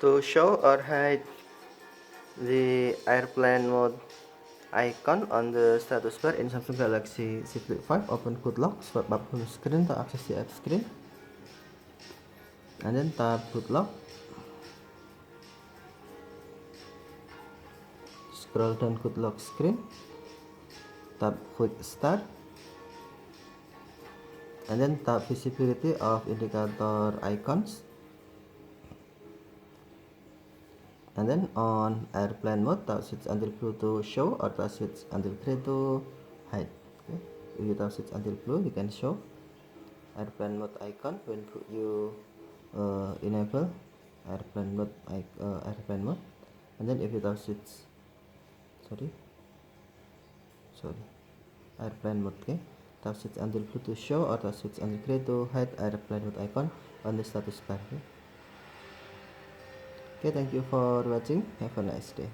To show or hide the airplane mode icon on the status bar in Samsung Galaxy Z Flip 5, open Good Lock, swipe up home screen to access the app screen, and then tap Good Lock. Scroll down Good Lock screen, tap Quick Start, and then tap Visibility of indicator icons, and then on airplane mode, tap switch until blue to show or tap switch until gray to hide. Okay. If you tap switch until blue, you can show airplane mode icon when you enable airplane mode and then if you tap switch airplane mode, okay, tap switch until blue to show or tap switch until gray to hide airplane mode icon on the status bar. Okay, thank you for watching. Have a nice day.